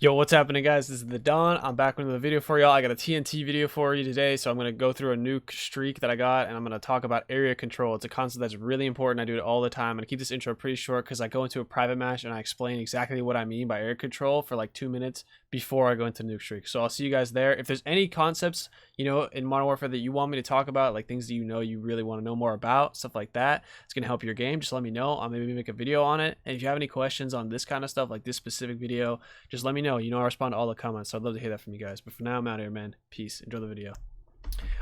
Yo, what's happening, guys? This is the Don. I'm back with another video for y'all. I got a TNT video for you today, so I'm going to go through a nuke streak that I got, and I'm going to talk about area control. It's a concept that's really important. I do it all the time. I'm going to keep this intro pretty short because I go into a private match and I explain exactly what I mean by area control for like 2 minutes before I go into nuke streak. So I'll see you guys there. If there's any concepts, you know, in Modern Warfare that you want me to talk about, like things that you know you really want to know more about, stuff like that, it's going to help your game. Just let me know. I'll maybe make a video on it. And if you have any questions on this kind of stuff, like this specific video, just let me know. You know, I respond to all the comments, so I'd love to hear that from you guys. But for now, I'm out of here, man. Peace. Enjoy the video.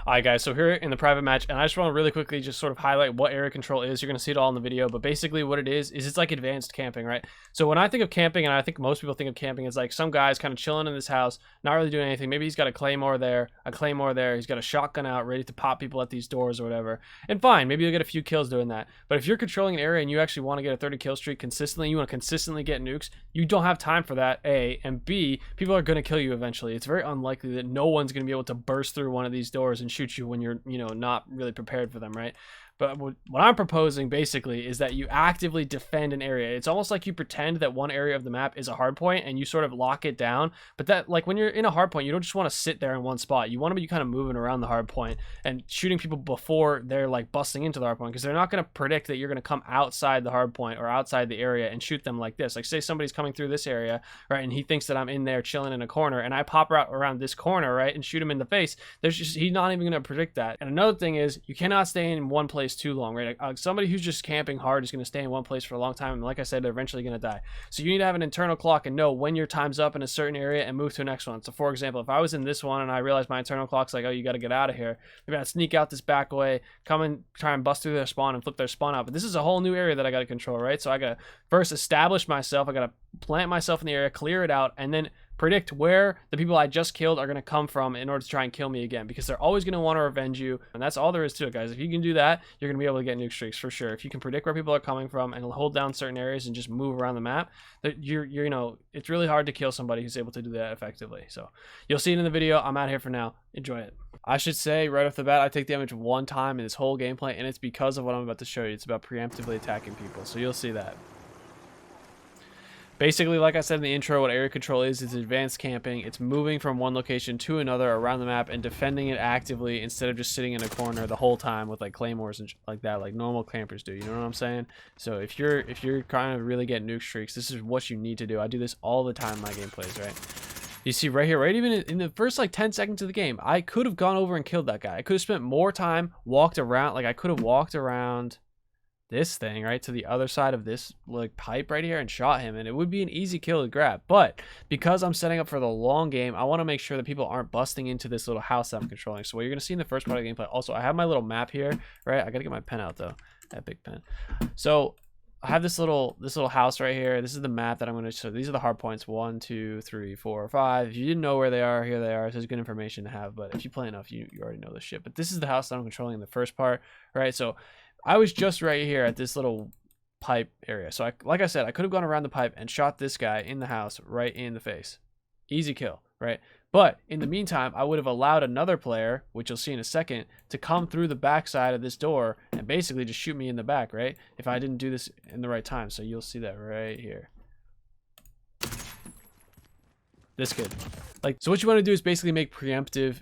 Alright guys, so here in the private match, and I just want to really quickly just sort of highlight what area control is. You're going to see it all in the video, but basically what it is it's like advanced camping, right? So when I think of camping, and I think most people think of camping, it's like some guy's kind of chilling in this house, not really doing anything. Maybe he's got a claymore there, he's got a shotgun out, ready to pop people at these doors or whatever. And fine, maybe you'll get a few kills doing that. But if you're controlling an area and you actually want to get a 30 kill streak consistently, you want to consistently get nukes, you don't have time for that, A. And B, people are going to kill you eventually. It's very unlikely that no one's going to be able to burst through one of these doors and shoot you when you're, you know, not really prepared for them, right? But what I'm proposing basically is that you actively defend an area. It's almost like you pretend that one area of the map is a hard point and you sort of lock it down. But that, like, when you're in a hard point, you don't just want to sit there in one spot. You want to be kind of moving around the hard point and shooting people before they're like busting into the hard point, because they're not going to predict that you're going to come outside the hard point or outside the area and shoot them like this. Like, say somebody's coming through this area, right, and he thinks that I'm in there chilling in a corner, and I pop out around this corner, right, and shoot him in the face. He's not even going to predict that. And another thing is, you cannot stay in one place too long, right? Somebody who's just camping hard is going to stay in one place for a long time, and like I said, they're eventually going to die. So you need to have an internal clock and know when your time's up in a certain area and move to the next one. So for example, if I was in this one and I realized my internal clock's like, oh, you got to get out of here, maybe I'd sneak out this back way, come and try and bust through their spawn and flip their spawn out. But this is a whole new area that I got to control, right? So I got to first establish myself, I got to plant myself in the area, clear it out, and then predict where the people I just killed are going to come from in order to try and kill me again, because they're always going to want to revenge you. And that's all there is to it, guys. If you can do that, you're going to be able to get nuke streaks for sure. If you can predict where people are coming from and hold down certain areas and just move around the map, that you know, it's really hard to kill somebody who's able to do that effectively. So you'll see it in the video. I'm out here for now. Enjoy it. I should say right off the bat, I take damage one time in this whole gameplay, and it's because of what I'm about to show you. It's about preemptively attacking people, so you'll see that. Basically, like I said in the intro, what area control is advanced camping. It's moving from one location to another around the map and defending it actively instead of just sitting in a corner the whole time with like claymores and like that, like normal campers do. You know what I'm saying? So if you're trying to really get nuke streaks, this is what you need to do. I do this all the time in my gameplays, right? You see right here, right even in the first like 10 seconds of the game, I could have gone over and killed that guy. I could have spent more time, walked around, like I could have walked around this thing right to the other side of this like pipe right here and shot him, and it would be an easy kill to grab. But because I'm setting up for the long game, I want to make sure that people aren't busting into this little house that I'm controlling. So what you're gonna see in the first part of the gameplay, also I have my little map here, right? I gotta get my pen out though, that big pen. So I have this little house right here. This is the map that I'm going to show. These are the hard points: 1, 2, 3, 4, 5. If you didn't know where they are, here they are. This is good information to have, but if you play enough, you already know this shit. But this is the house that I'm controlling in the first part, right? So I was just right here at this little pipe area. So like I said, I could have gone around the pipe and shot this guy in the house right in the face. Easy kill, right? But in the meantime, I would have allowed another player, which you'll see in a second, to come through the back side of this door and basically just shoot me in the back, right? If I didn't do this in the right time. So you'll see that right here. This kid. Like, so what you want to do is basically make preemptive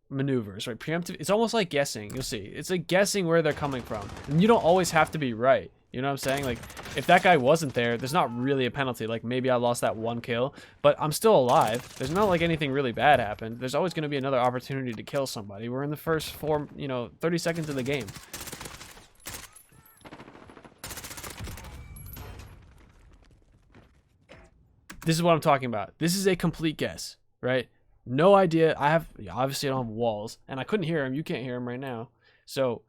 maneuvers, right? Preemptive, it's almost like guessing. You'll see. It's like guessing where they're coming from. And you don't always have to be right. You know what I'm saying? Like, if that guy wasn't there, there's not really a penalty. Like, maybe I lost that one kill, but I'm still alive. There's not like anything really bad happened. There's always going to be another opportunity to kill somebody. We're in the first 30 seconds of the game. This is what I'm talking about. This is a complete guess, right? No idea. Obviously I don't have walls, and I couldn't hear him. You can't hear him right now. So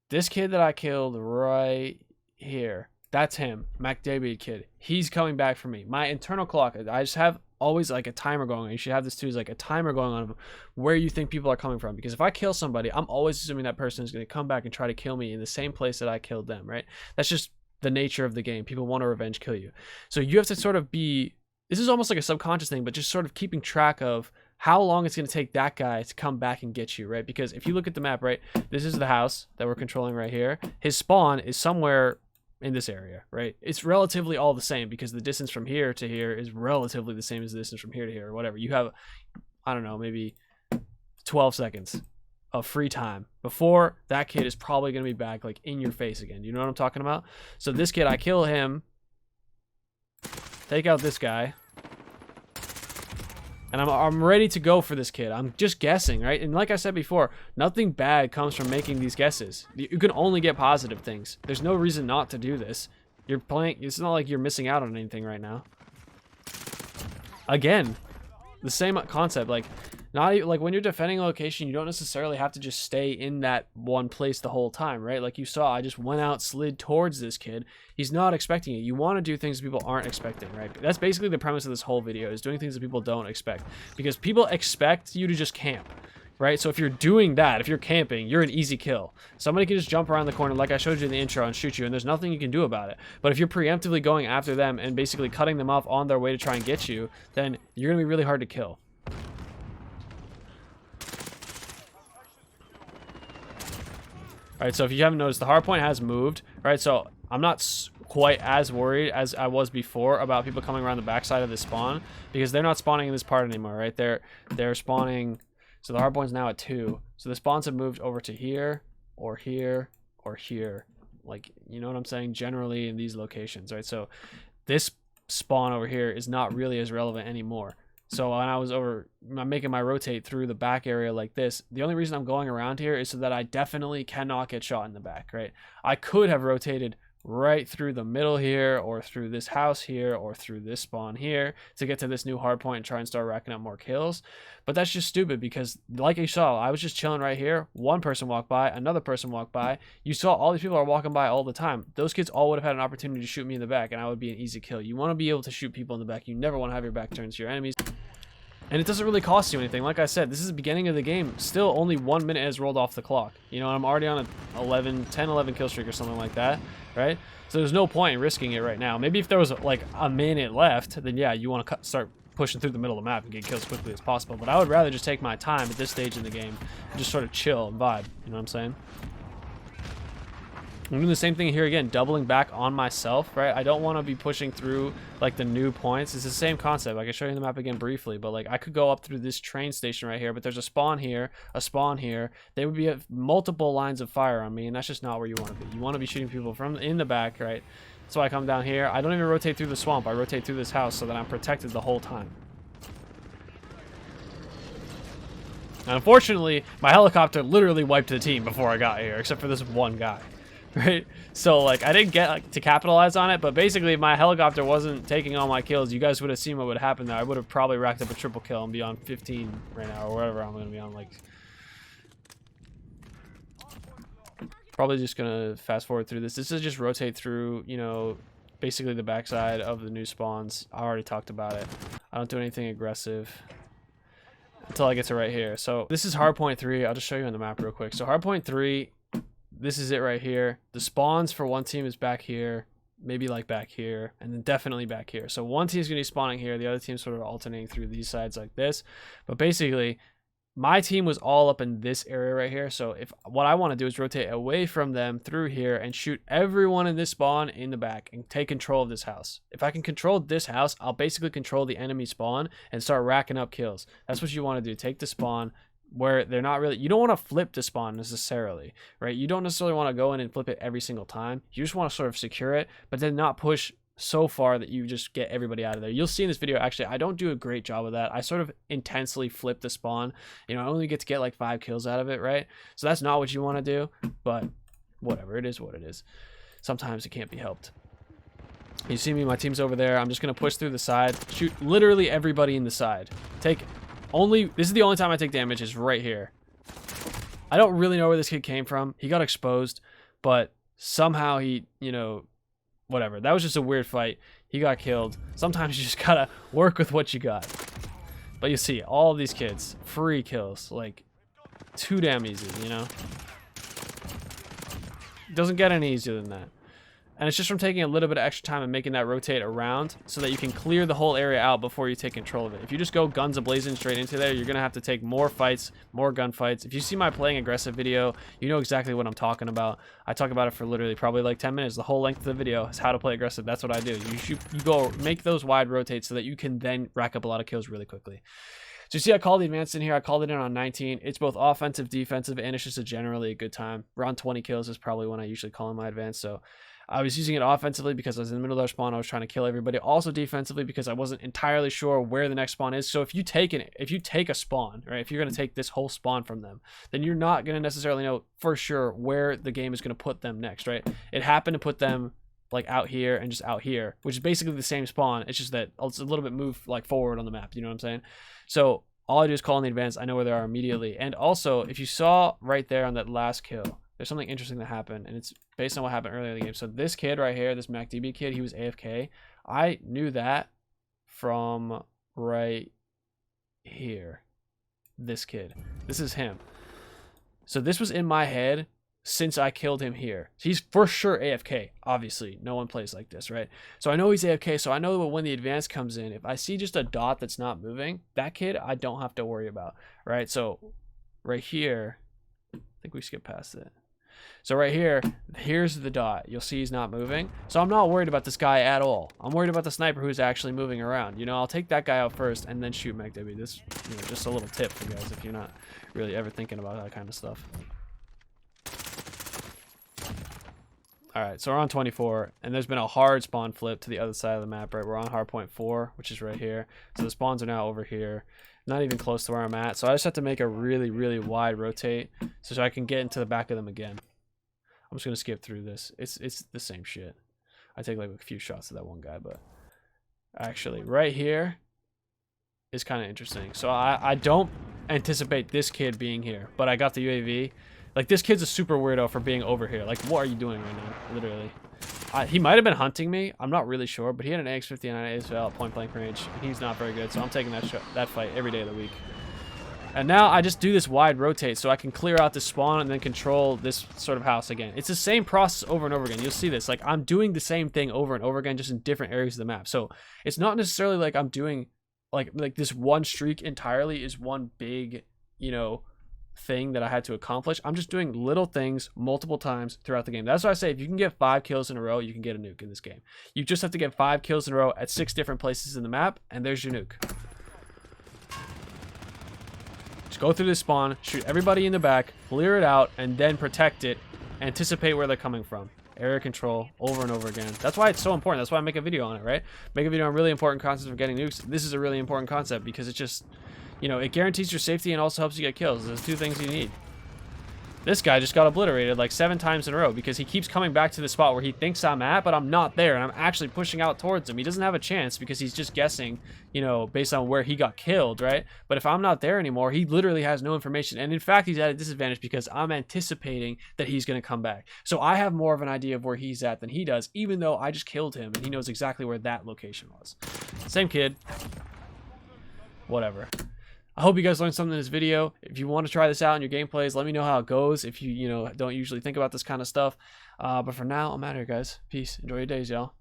this kid that I killed right here, that's him, MacDavid kid. He's coming back for me. My internal clock, I just have always like a timer going on. You should have this too, is like a timer going on of where you think people are coming from, because if I kill somebody, I'm always assuming that person is going to come back and try to kill me in the same place that I killed them, right? That's just the nature of the game. People want to revenge kill you. So you have to sort of be, this is almost like a subconscious thing, but just sort of keeping track of how long it's going to take that guy to come back and get you, right? Because if you look at the map, right, this is the house that we're controlling right here. His spawn is somewhere in this area, right? It's relatively all the same because the distance from here to here is relatively the same as the distance from here to here or whatever. You have, I don't know, maybe 12 seconds of free time before that kid is probably going to be back like in your face again. You know what I'm talking about? So this kid, I kill him, take out this guy, and I'm ready to go for this kid. I'm just guessing, right? And like I said before, nothing bad comes from making these guesses. You can only get positive things. There's no reason not to do this. You're playing, it's not like you're missing out on anything right now. Again, the same concept, like not even, like when you're defending a location, you don't necessarily have to just stay in that one place the whole time, right? Like you saw, I just went out, slid towards this kid. He's not expecting it. You want to do things that people aren't expecting, right? That's basically the premise of this whole video, is doing things that people don't expect, because people expect you to just camp, right? So if you're doing that, if you're camping, you're an easy kill. Somebody can just jump around the corner like I showed you in the intro and shoot you, and there's nothing you can do about it. But if you're preemptively going after them and basically cutting them off on their way to try and get you, then you're gonna be really hard to kill. Alright, so if you haven't noticed, the hardpoint has moved, right? So I'm not quite as worried as I was before about people coming around the backside of this spawn, because they're not spawning in this part anymore, right? They're spawning, so the hardpoint's now at 2. So the spawns have moved over to here, or here, or here. Like, you know what I'm saying? Generally in these locations, right? So this spawn over here is not really as relevant anymore. So when I'm making my rotate through the back area like this, the only reason I'm going around here is so that I definitely cannot get shot in the back, right? I could have rotated right through the middle here, or through this house here, or through this spawn here to get to this new hard point and try and start racking up more kills. But that's just stupid, because like you saw, I was just chilling right here. One person walked by, another person walked by. You saw all these people are walking by all the time. Those kids all would have had an opportunity to shoot me in the back, and I would be an easy kill. You want to be able to shoot people in the back. You never want to have your back turned to your enemies. And it doesn't really cost you anything. Like I said, this is the beginning of the game. Still only 1 minute has rolled off the clock. You know, I'm already on a 10, 11 kill streak or something like that, right? So there's no point in risking it right now. Maybe if there was like a minute left, then yeah, you want to start pushing through the middle of the map and get kills as quickly as possible. But I would rather just take my time at this stage in the game and just sort of chill and vibe. You know what I'm saying? I'm doing the same thing here again, doubling back on myself, right? I don't want to be pushing through like the new points. It's the same concept. I can show you the map again briefly, but like I could go up through this train station right here, but there's a spawn here, a spawn here. They would be multiple lines of fire on me, and that's just not where you want to be. You want to be shooting people from in the back, right? So I come down here. I don't even rotate through the swamp. I rotate through this house so that I'm protected the whole time. And unfortunately, my helicopter literally wiped the team before I got here, except for this one guy. Right, so like I didn't get like, to capitalize on it, but basically if my helicopter wasn't taking all my kills, you guys would have seen what would happen there. I would have probably racked up a triple kill and be on 15 right now, or whatever I'm going to be on. Like, probably just gonna fast forward through this. This is just rotate through, you know, basically the backside of the new spawns. I already talked about it. I don't do anything aggressive until I get to right here. So this is hardpoint 3. I'll just show you on the map real quick. So hardpoint 3. This is it right here. The spawns for one team is back here, maybe like back here, and then definitely back here. So one team's going to be spawning here. The other team's sort of alternating through these sides like this. But basically, my team was all up in this area right here. So if what I want to do is rotate away from them through here and shoot everyone in this spawn in the back and take control of this house. If I can control this house, I'll basically control the enemy spawn and start racking up kills. That's what you want to do. Take the spawn where they're not really, you don't want to flip the spawn necessarily, right? You don't necessarily want to go in and flip it every single time. You just want to sort of secure it, but then not push so far that you just get everybody out of there. You'll see in this video, actually, I don't do a great job of that. I sort of intensely flip the spawn. You know, I only get to get like 5 kills out of it, right? So that's not what you want to do, but whatever, it is what it is. Sometimes it can't be helped. You see me, my team's over there. I'm just going to push through the side, shoot literally everybody in the side. This is the only time I take damage is right here. I don't really know where this kid came from. He got exposed, but somehow he, you know, whatever. That was just a weird fight. He got killed. Sometimes you just gotta work with what you got. But you see, all of these kids, free kills, like too damn easy, you know? Doesn't get any easier than that. And it's just from taking a little bit of extra time and making that rotate around so that you can clear the whole area out before you take control of it. If you just go guns a-blazing straight into there, you're going to have to take more fights, more gunfights. If you see my playing aggressive video, you know exactly what I'm talking about. I talk about it for literally probably like 10 minutes. The whole length of the video is how to play aggressive. That's what I do. You go make those wide rotates so that you can then rack up a lot of kills really quickly. So you see I called the advanced in here. I called it in on 19. It's both offensive, defensive, and it's just generally a good time. Around 20 kills is probably when I usually call in my advanced. So I was using it offensively because I was in the middle of their spawn. I was trying to kill everybody. Also defensively because I wasn't entirely sure where the next spawn is. So if you take a spawn, right, if you're going to take this whole spawn from them, then you're not going to necessarily know for sure where the game is going to put them next, right? It happened to put them like out here and just out here, which is basically the same spawn. It's just that it's a little bit moved like forward on the map. You know what I'm saying? So all I do is call in the advance. I know where they are immediately. And also, if you saw right there on that last kill, there's something interesting that happened, and it's based on what happened earlier in the game. So this kid right here, this MacDB kid, he was AFK. I knew that from right here. This kid. This is him. So this was in my head since I killed him here. He's for sure AFK. Obviously, no one plays like this, right? So I know he's AFK, so I know that when the advance comes in, if I see just a dot that's not moving, that kid I don't have to worry about, right? So right here, I think we skipped past it. So right here, here's the dot. You'll see he's not moving. So I'm not worried about this guy at all. I'm worried about the sniper who's actually moving around. You know, I'll take that guy out first and then shoot MacDB. This, you know, just a little tip for you guys if you're not really ever thinking about that kind of stuff. Alright, so we're on 24, and there's been a hard spawn flip to the other side of the map, right? We're on hardpoint 4, which is right here. So the spawns are now over here. Not even close to where I'm at. So I just have to make a really, really wide rotate so I can get into the back of them again. I'm just going to skip through this. It's the same shit. I take like a few shots at that one guy, but actually right here is kind of interesting. So I don't anticipate this kid being here, but I got the UAV. Like, this kid's a super weirdo for being over here. Like, what are you doing right now? Literally. He might have been hunting me. I'm not really sure, but he had an AX-50 and an ASL at point blank range. And he's not very good, so I'm taking that fight every day of the week. And now I just do this wide rotate so I can clear out this spawn and then control this sort of house again. It's the same process over and over again. You'll see this. Like, I'm doing the same thing over and over again, just in different areas of the map. So it's not necessarily like I'm doing like this one streak entirely is one big, you know, thing that I had to accomplish. I'm just doing little things multiple times throughout the game. That's why I say if you can get 5 kills in a row, you can get a nuke in this game. You just have to get 5 kills in a row at 6 different places in the map, and there's your nuke. Just go through this spawn, shoot everybody in the back, clear it out, and then protect it. Anticipate where they're coming from. Area control over and over again. That's why it's so important. That's why I make a video on it, right? Make a video on really important concepts for getting nukes. This is a really important concept because it's just, you know, it guarantees your safety and also helps you get kills. There's 2 things you need. This guy just got obliterated like 7 times in a row because he keeps coming back to the spot where he thinks I'm at, but I'm not there, and I'm actually pushing out towards him. He doesn't have a chance because he's just guessing, you know, based on where he got killed, right? But if I'm not there anymore, he literally has no information. And in fact, he's at a disadvantage because I'm anticipating that he's going to come back. So I have more of an idea of where he's at than he does, even though I just killed him and he knows exactly where that location was. Same kid. Whatever. I hope you guys learned something in this video. If you want to try this out in your gameplays, let me know how it goes if you know, don't usually think about this kind of stuff. But for now, I'm out of here, guys. Peace. Enjoy your days, y'all.